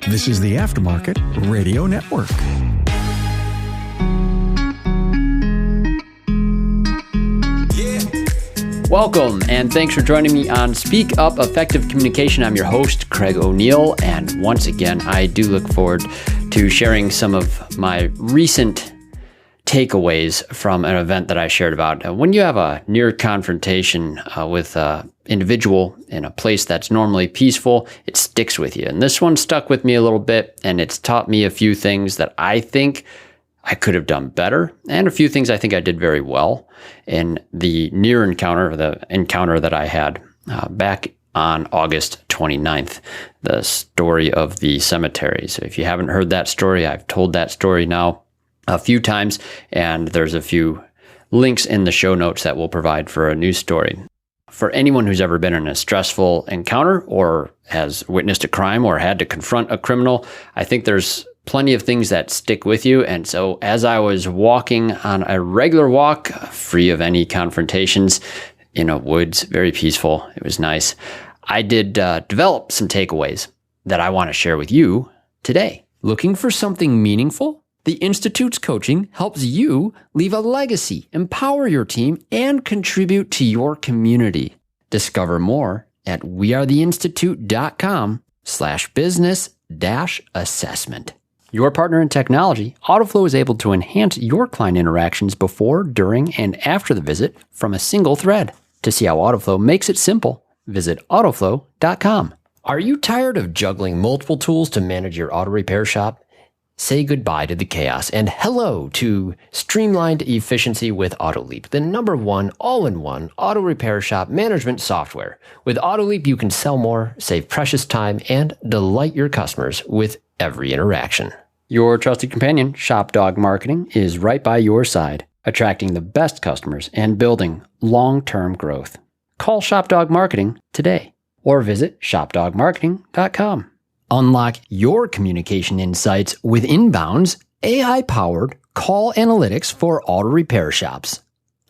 This is the Aftermarket Radio Network. Welcome, and thanks for joining me on Speak Up Effective Communication. I'm your host, Craig O'Neill, and once again, I do look forward to sharing some of my recent takeaways from an event that I shared about. When you have a near confrontation with an individual in a place that's normally peaceful, it sticks with you. And this one stuck with me a little bit, and it's taught me a few things that I think I could have done better, and a few things I think I did very well in the near encounter, the encounter that I had back on August 29th, the story of the cemetery. So if you haven't heard that story, I've told that story now a few times, and there's a few links in the show notes that we'll provide for a new story. For anyone who's ever been in a stressful encounter or has witnessed a crime or had to confront a criminal, I think there's plenty of things that stick with you. And so as I was walking on a regular walk, free of any confrontations in a woods, very peaceful, it was nice, I did develop some takeaways that I want to share with you today. Looking for something meaningful? The Institute's coaching helps you leave a legacy, empower your team, and contribute to your community. Discover more at wearetheinstitute.com/business-assessment. Your partner in technology, AutoFlow is able to enhance your client interactions before, during, and after the visit from a single thread. To see how AutoFlow makes it simple, visit AutoFlow.com. Are you tired of juggling multiple tools to manage your auto repair shop? Say goodbye to the chaos and hello to streamlined efficiency with AutoLeap, the #1 all-in-one auto repair shop management software. With AutoLeap, you can sell more, save precious time, and delight your customers with every interaction. Your trusted companion, ShopDog Marketing, is right by your side, attracting the best customers and building long-term growth. Call ShopDog Marketing today or visit shopdogmarketing.com. Unlock your communication insights with Inbound's AI-powered call analytics for auto repair shops.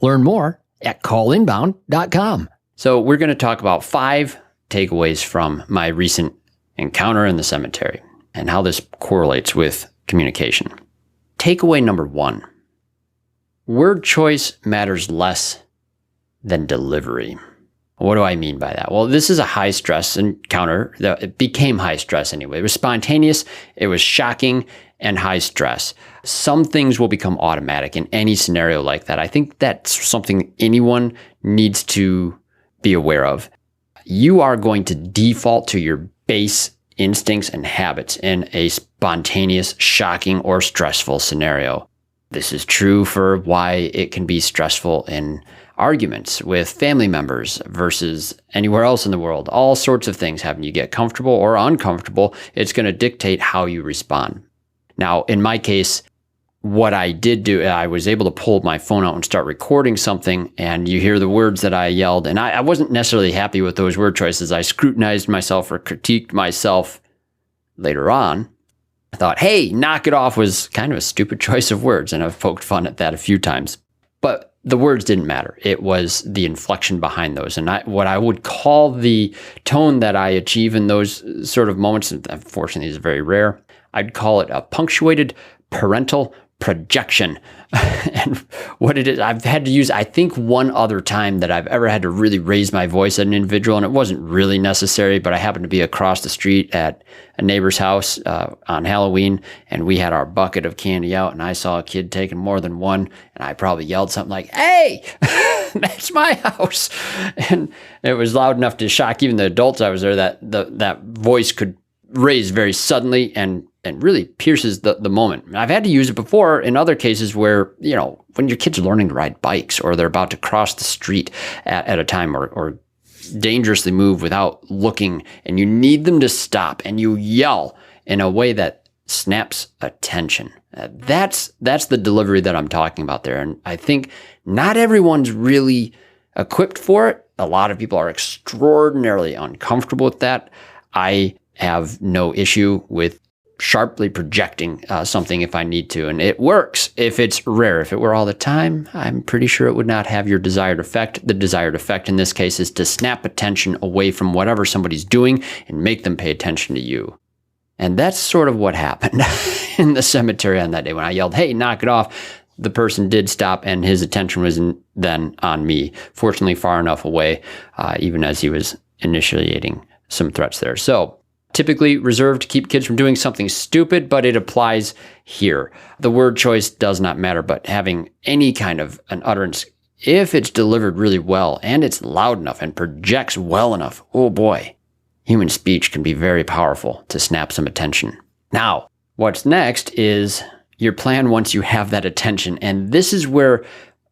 Learn more at callinbound.com. So we're going to talk about 5 takeaways from my recent encounter in the cemetery and how this correlates with communication. Takeaway number 1, word choice matters less than delivery. What do I mean by that? Well, this is a high stress encounter. It became high stress anyway. It was spontaneous, it was shocking, and high stress. Some things will become automatic in any scenario like that. I think that's something anyone needs to be aware of. You are going to default to your base instincts and habits in a spontaneous, shocking, or stressful scenario. This is true for why it can be stressful in arguments with family members versus anywhere else in the world. All sorts of things happen. You get comfortable or uncomfortable. It's going to dictate how you respond. Now, in my case, what I did do, I was able to pull my phone out and start recording something, and you hear the words that I yelled, and I wasn't necessarily happy with those word choices. I scrutinized myself or critiqued myself later on. I thought, hey, knock it off was kind of a stupid choice of words, and I've poked fun at that a few times. But the words didn't matter. It was the inflection behind those. And what I would call the tone that I achieve in those sort of moments, and unfortunately is very rare, I'd call it a punctuated parental projection. And what it is, I've had to use, I think, one other time that I've ever had to really raise my voice at an individual, and it wasn't really necessary, but I happened to be across the street at a neighbor's house on Halloween, and we had our bucket of candy out, and I saw a kid taking more than one, and I probably yelled something like, hey, that's my house. And it was loud enough to shock even the adults I was there, that that voice could raise very suddenly and really pierces the moment. I've had to use it before in other cases where, you know, when your kids are learning to ride bikes or they're about to cross the street at a time or dangerously move without looking, and you need them to stop, and you yell in a way that snaps attention. That's the delivery that I'm talking about there. And I think not everyone's really equipped for it. A lot of people are extraordinarily uncomfortable with that. I have no issue with sharply projecting something if I need to. And it works if it's rare. If it were all the time, I'm pretty sure it would not have your desired effect. The desired effect in this case is to snap attention away from whatever somebody's doing and make them pay attention to you. And that's sort of what happened in the cemetery on that day when I yelled, "Hey, knock it off." The person did stop, and his attention was then on me, fortunately far enough away, even as he was initiating some threats there. So typically reserved to keep kids from doing something stupid, but it applies here. The word choice does not matter, but having any kind of an utterance, if it's delivered really well and it's loud enough and projects well enough, oh boy, human speech can be very powerful to snap some attention. Now, what's next is your plan once you have that attention. And this is where,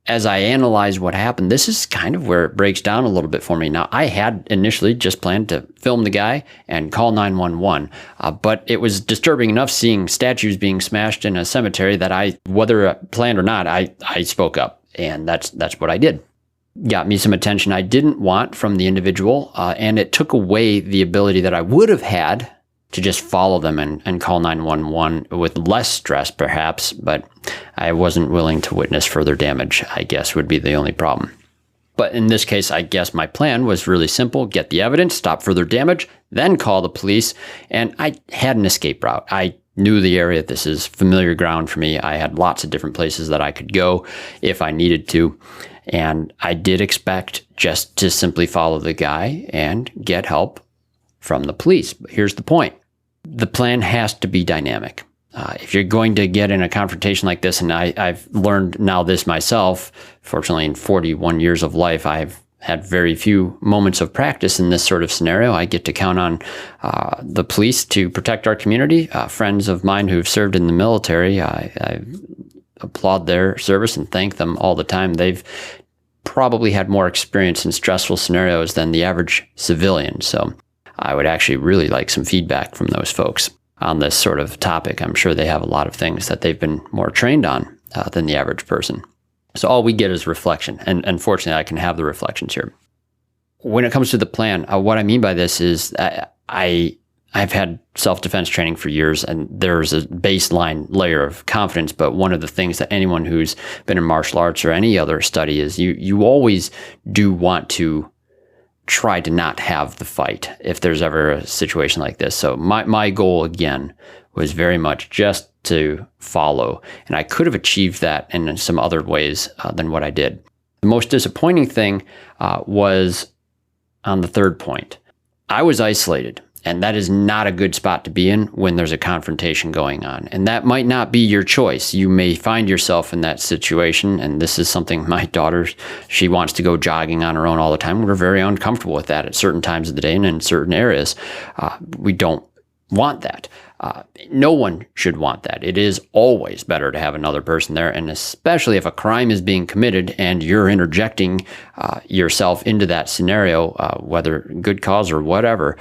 as I analyze what happened, this is kind of where it breaks down a little bit for me. Now, I had initially just planned to film the guy and call 911, but it was disturbing enough seeing statues being smashed in a cemetery that whether planned or not, I spoke up, and that's what I did. Got me some attention I didn't want from the individual, and it took away the ability that I would have had to just follow them and call 911 with less stress, perhaps, but I wasn't willing to witness further damage, I guess would be the only problem. But in this case, I guess my plan was really simple: get the evidence, stop further damage, then call the police. And I had an escape route. I knew the area. This is familiar ground for me. I had lots of different places that I could go if I needed to. And I did expect just to simply follow the guy and get help from the police. But here's the point. The plan has to be dynamic. If you're going to get in a confrontation like this, and I've learned now this myself, fortunately in 41 years of life, I've had very few moments of practice in this sort of scenario. I get to count on the police to protect our community. Friends of mine who've served in the military, I applaud their service and thank them all the time. They've probably had more experience in stressful scenarios than the average civilian. So I would actually really like some feedback from those folks on this sort of topic. I'm sure they have a lot of things that they've been more trained on than the average person. So all we get is reflection. And unfortunately, I can have the reflections here. When it comes to the plan, what I mean by this is I've had self-defense training for years, and there's a baseline layer of confidence. But one of the things that anyone who's been in martial arts or any other study is you always do want to try to not have the fight if there's ever a situation like this. So my goal, again, was very much just to follow. And I could have achieved that in some other ways than what I did. The most disappointing thing was on the third point. I was isolated. And that is not a good spot to be in when there's a confrontation going on. And that might not be your choice. You may find yourself in that situation. And this is something my daughter, she wants to go jogging on her own all the time. We're very uncomfortable with that at certain times of the day and in certain areas. We don't want that. No one should want that. It is always better to have another person there. And especially if a crime is being committed and you're interjecting yourself into that scenario, whether good cause or whatever,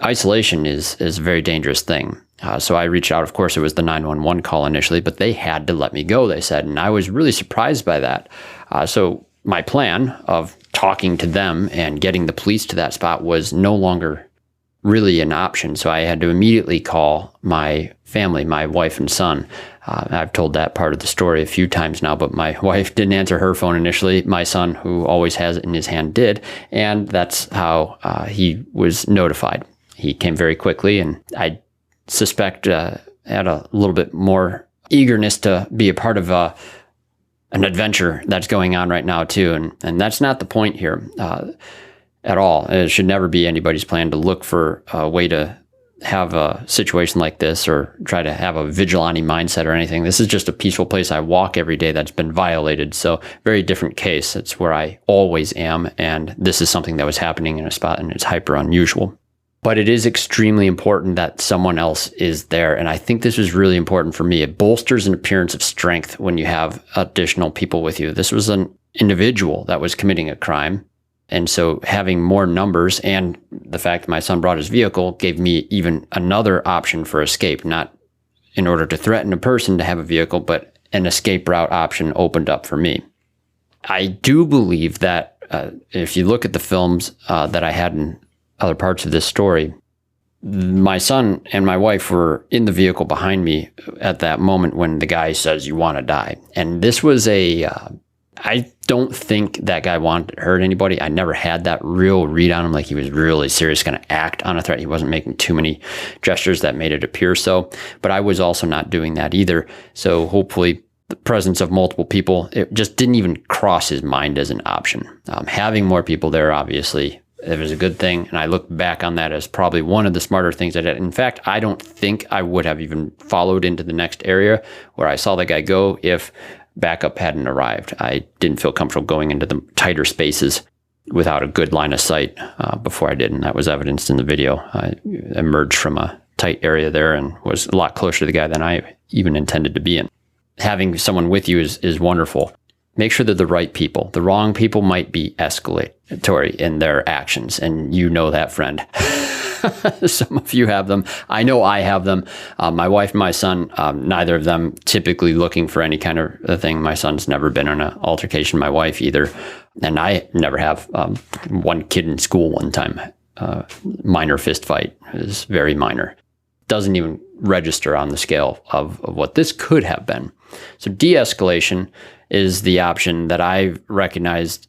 isolation is a very dangerous thing. So I reached out. Of course, it was the 911 call initially, but they had to let me go, they said. And I was really surprised by that. So my plan of talking to them and getting the police to that spot was no longer really an option. So I had to immediately call my family, my wife and son. I've told that part of the story a few times now, but my wife didn't answer her phone initially. My son, who always has it in his hand, did. And that's how he was notified. He came very quickly, and I suspect had a little bit more eagerness to be a part of an adventure that's going on right now too. And that's not the point here at all. It should never be anybody's plan to look for a way to have a situation like this or try to have a vigilante mindset or anything. This is just a peaceful place I walk every day that's been violated. So very different case. It's where I always am. And this is something that was happening in a spot, and it's hyper unusual. But it is extremely important that someone else is there. And I think this was really important for me. It bolsters an appearance of strength when you have additional people with you. This was an individual that was committing a crime. And so having more numbers and the fact that my son brought his vehicle gave me even another option for escape, not in order to threaten a person to have a vehicle, but an escape route option opened up for me. I do believe that if you look at the films that I had in other parts of this story, My son and my wife were in the vehicle behind me at that moment when the guy says, "You want to die." And this was I don't think that guy wanted to hurt anybody. I never had that real read on him, like he was really serious, going to act on a threat. He wasn't making too many gestures that made it appear so, but I was also not doing that either. So hopefully the presence of multiple people, it just didn't even cross his mind as an option. Having more people there, obviously, it was a good thing. And I look back on that as probably one of the smarter things I did. In fact, I don't think I would have even followed into the next area where I saw the guy go if backup hadn't arrived. I didn't feel comfortable going into the tighter spaces without a good line of sight before I did. And that was evidenced in the video. I emerged from a tight area there and was a lot closer to the guy than I even intended to be in. Having someone with you is wonderful. Make sure they're the right people. The wrong people might be escalatory in their actions, and you know that, friend. Some of you have them. I know I have them. My wife and my son, neither of them typically looking for any kind of thing. My son's never been in an altercation. My wife either. And I never have. One kid in school one time, minor fist fight. It was very minor. Doesn't even register on the scale of what this could have been. So de-escalation is the option that I recognized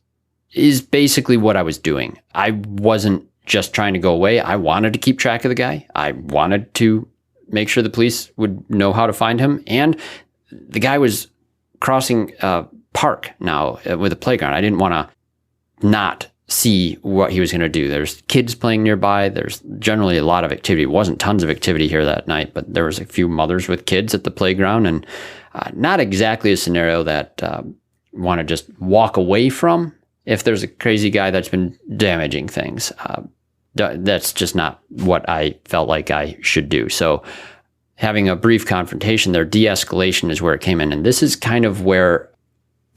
is basically what I was doing. I wasn't just trying to go away. I wanted to keep track of the guy. I wanted to make sure the police would know how to find him. And the guy was crossing a park now with a playground. I didn't want to not see what he was going to do. There's kids playing nearby. There's generally a lot of activity. It wasn't tons of activity here that night, but there was a few mothers with kids at the playground, and not exactly a scenario that want to just walk away from if there's a crazy guy that's been damaging things. That's just not what I felt like I should do. So having a brief confrontation there, de-escalation is where it came in. And this is kind of where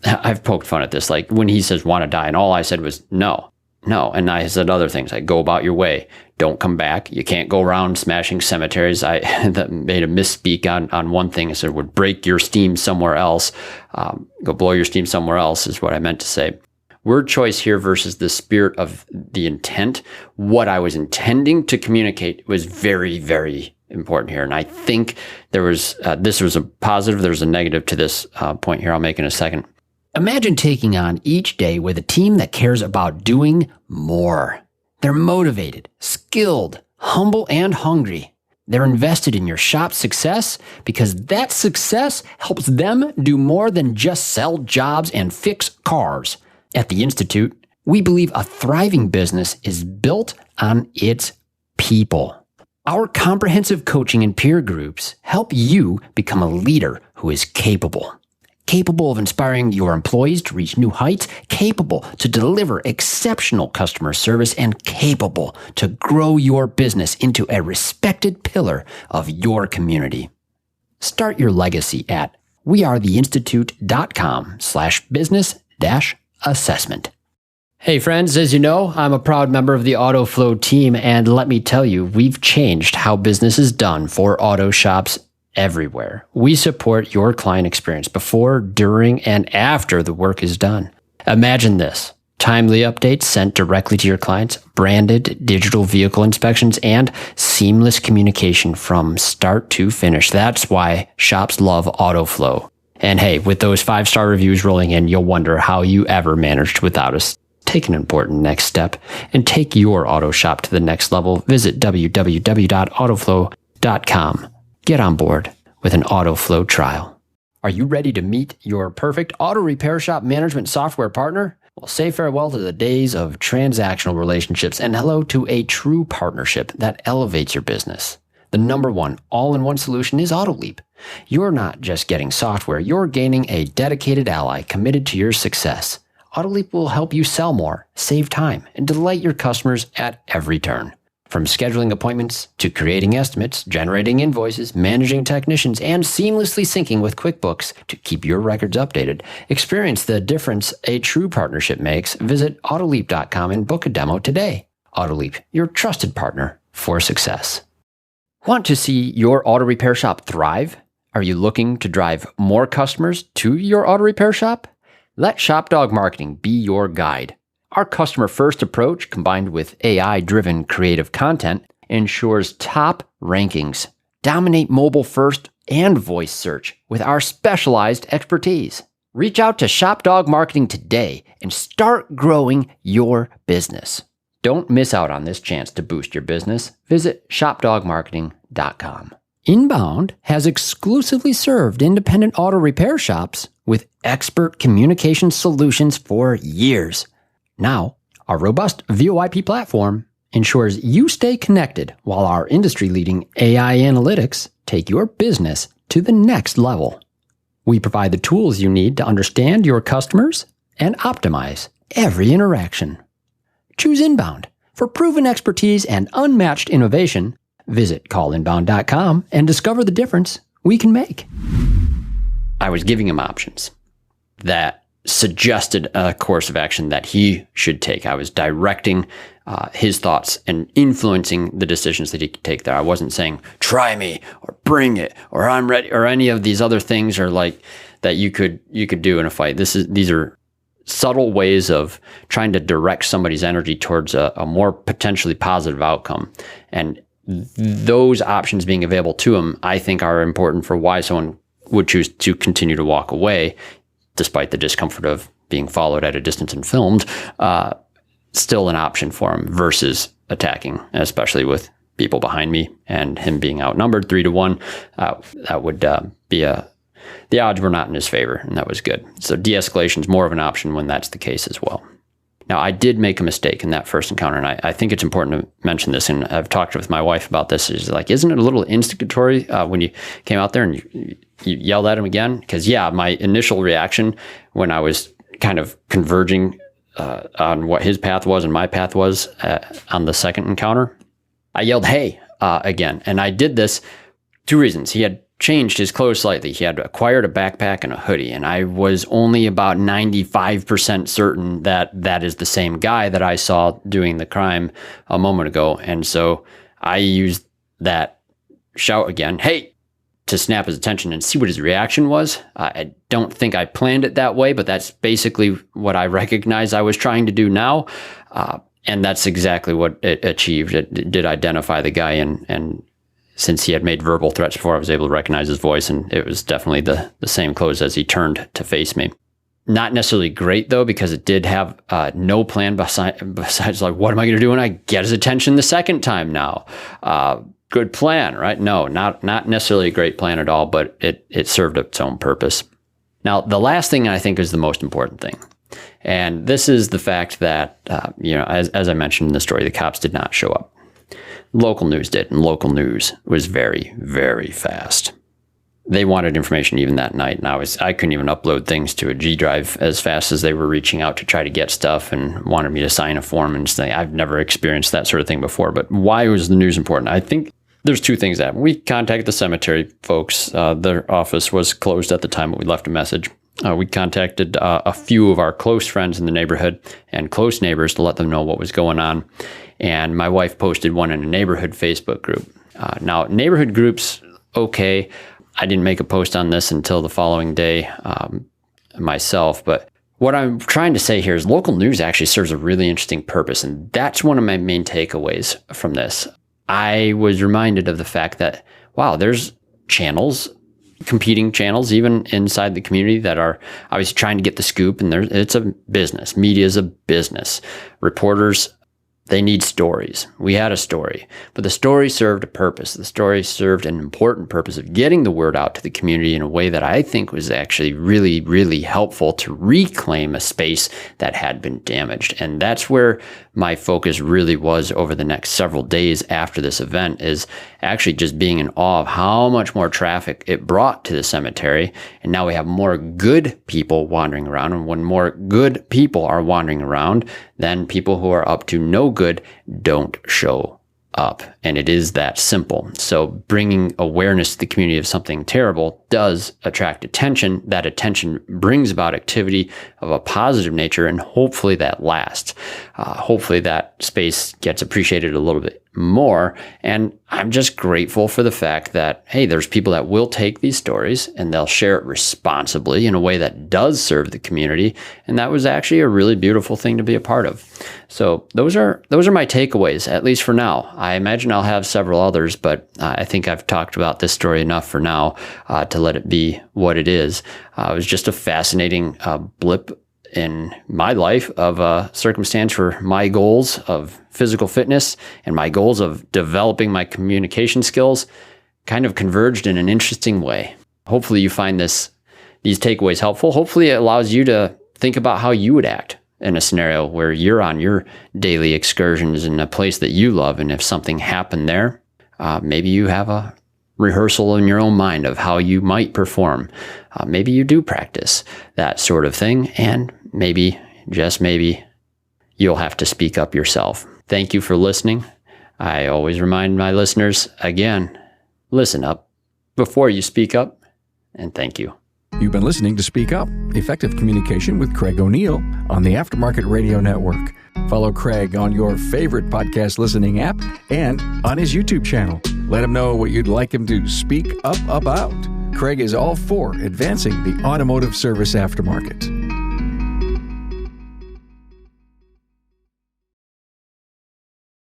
I've poked fun at this. Like when he says, "Want to die?" and all I said was, no. And I said other things like, "Go about your way. Don't come back. You can't go around smashing cemeteries." I that made a misspeak on one thing. I said, "Would break your steam somewhere else. Go blow your steam somewhere else," is what I meant to say. Word choice here versus the spirit of the intent. What I was intending to communicate was very, very important here. And I think there was, this was a positive, there's a negative to this point here I'll make in a second. Imagine taking on each day with a team that cares about doing more. They're motivated, skilled, humble, and hungry. They're invested in your shop's success because that success helps them do more than just sell jobs and fix cars. At the Institute, we believe a thriving business is built on its people. Our comprehensive coaching and peer groups help you become a leader who is capable of inspiring your employees to reach new heights, capable to deliver exceptional customer service, and capable to grow your business into a respected pillar of your community. Start your legacy at wearetheinstitute.com/business-assessment. Hey friends, as you know, I'm a proud member of the AutoFlow team, and let me tell you, we've changed how business is done for auto shops everywhere. We support your client experience before, during, and after the work is done. Imagine this: timely updates sent directly to your clients, branded digital vehicle inspections, and seamless communication from start to finish. That's why shops love AutoFlow. And hey, with those 5-star reviews rolling in, you'll wonder how you ever managed without us. Take an important next step and take your auto shop to the next level. Visit www.autoflow.com. Get on board with an AutoFlow trial. Are you ready to meet your perfect auto repair shop management software partner? Well, say farewell to the days of transactional relationships and hello to a true partnership that elevates your business. The number one all-in-one solution is AutoLeap. You're not just getting software, you're gaining a dedicated ally committed to your success. AutoLeap will help you sell more, save time, and delight your customers at every turn. From scheduling appointments to creating estimates, generating invoices, managing technicians, and seamlessly syncing with QuickBooks to keep your records updated. Experience the difference a true partnership makes. Visit AutoLeap.com and book a demo today. AutoLeap, your trusted partner for success. Want to see your auto repair shop thrive? Are you looking to drive more customers to your auto repair shop? Let ShopDog Marketing be your guide. Our customer-first approach, combined with AI-driven creative content, ensures top rankings. Dominate mobile first and voice search with our specialized expertise. Reach out to ShopDog Marketing today and start growing your business. Don't miss out on this chance to boost your business. Visit shopdogmarketing.com. Inbound has exclusively served independent auto repair shops with expert communication solutions for years. Now, our robust VoIP platform ensures you stay connected while our industry-leading AI analytics take your business to the next level. We provide the tools you need to understand your customers and optimize every interaction. Choose Inbound. For proven expertise and unmatched innovation, visit callinbound.com and discover the difference we can make. I was giving him options that suggested a course of action that he should take. I was directing his thoughts and influencing the decisions that he could take there. I wasn't saying, try me or bring it or I'm ready or any of these other things or like that you could do in a fight. These are subtle ways of trying to direct somebody's energy towards a more potentially positive outcome. And those options being available to them, I think, are important for why someone would choose to continue to walk away, despite the discomfort of being followed at a distance and filmed. Still an option for him versus attacking, especially with people behind me and him being outnumbered 3-1. That would be the odds were not in his favor, and that was good. So de-escalation is more of an option when that's the case as well. Now, I did make a mistake in that first encounter, and I think it's important to mention this, and I've talked with my wife about this. Is like, isn't it a little instigatory when you came out there and you yelled at him again? Because, yeah, my initial reaction when I was kind of converging on what his path was and my path was on the second encounter, I yelled, hey, again. And I did this 2 reasons. He had changed his clothes slightly. He had acquired a backpack and a hoodie, and I was only about 95% certain that that is the same guy that I saw doing the crime a moment ago. And so I used that shout again, hey, to snap his attention and see what his reaction was. I don't think I planned it that way, but that's basically what I recognize I was trying to do now. And that's exactly what it achieved. It did identify the guy, and since he had made verbal threats before, I was able to recognize his voice, and it was definitely the same clothes as he turned to face me. Not necessarily great, though, because it did have no plan besides like, what am I going to do when I get his attention the second time now? Good plan, right? No, not necessarily a great plan at all, but it served its own purpose. Now, the last thing I think is the most important thing, and this is the fact that, as I mentioned in the story, the cops did not show up. Local news did, and local news was very, very fast. They wanted information even that night, and I couldn't even upload things to a G drive as fast as they were reaching out to try to get stuff and wanted me to sign a form and say, I've never experienced that sort of thing before. But why was the news important? I think there's 2 things that happened. We contacted the cemetery folks. Their office was closed at the time, but we left a message. We contacted a few of our close friends in the neighborhood and close neighbors to let them know what was going on. And my wife posted one in a neighborhood Facebook group. Now, neighborhood groups, okay. I didn't make a post on this until the following day myself. But what I'm trying to say here is local news actually serves a really interesting purpose. And that's one of my main takeaways from this. I was reminded of the fact that, wow, there's channels, competing channels, even inside the community that are obviously trying to get the scoop. And it's a business. Media is a business. Reporters, they need stories. We had a story, but the story served a purpose. The story served an important purpose of getting the word out to the community in a way that I think was actually really, really helpful to reclaim a space that had been damaged. And that's where my focus really was over the next several days after this event, is actually just being in awe of how much more traffic it brought to the cemetery. And now we have more good people wandering around. And when more good people are wandering around, then people who are up to no good don't show up. And it is that simple. So bringing awareness to the community of something terrible does attract attention. That attention brings about activity of a positive nature, and hopefully that lasts. Hopefully that space gets appreciated a little bit more. And I'm just grateful for the fact that, hey, there's people that will take these stories and they'll share it responsibly in a way that does serve the community. And that was actually a really beautiful thing to be a part of. So those are my takeaways, at least for now. I imagine I'll have several others, but I think I've talked about this story enough for now to let it be what it is. It was just a fascinating blip in my life of a circumstance where my goals of physical fitness and my goals of developing my communication skills kind of converged in an interesting way. Hopefully you find these takeaways helpful. Hopefully it allows you to think about how you would act in a scenario where you're on your daily excursions in a place that you love. And if something happened there, maybe you have a rehearsal in your own mind of how you might perform. Maybe you do practice that sort of thing, and maybe, just maybe, you'll have to speak up yourself. Thank you for listening. I always remind my listeners, again, listen up before you speak up, and thank you. You've been listening to Speak Up, Effective Communication with Craig O'Neill on the Aftermarket Radio Network. Follow Craig on your favorite podcast listening app and on his YouTube channel. Let him know what you'd like him to speak up about. Craig is all for advancing the automotive service aftermarket.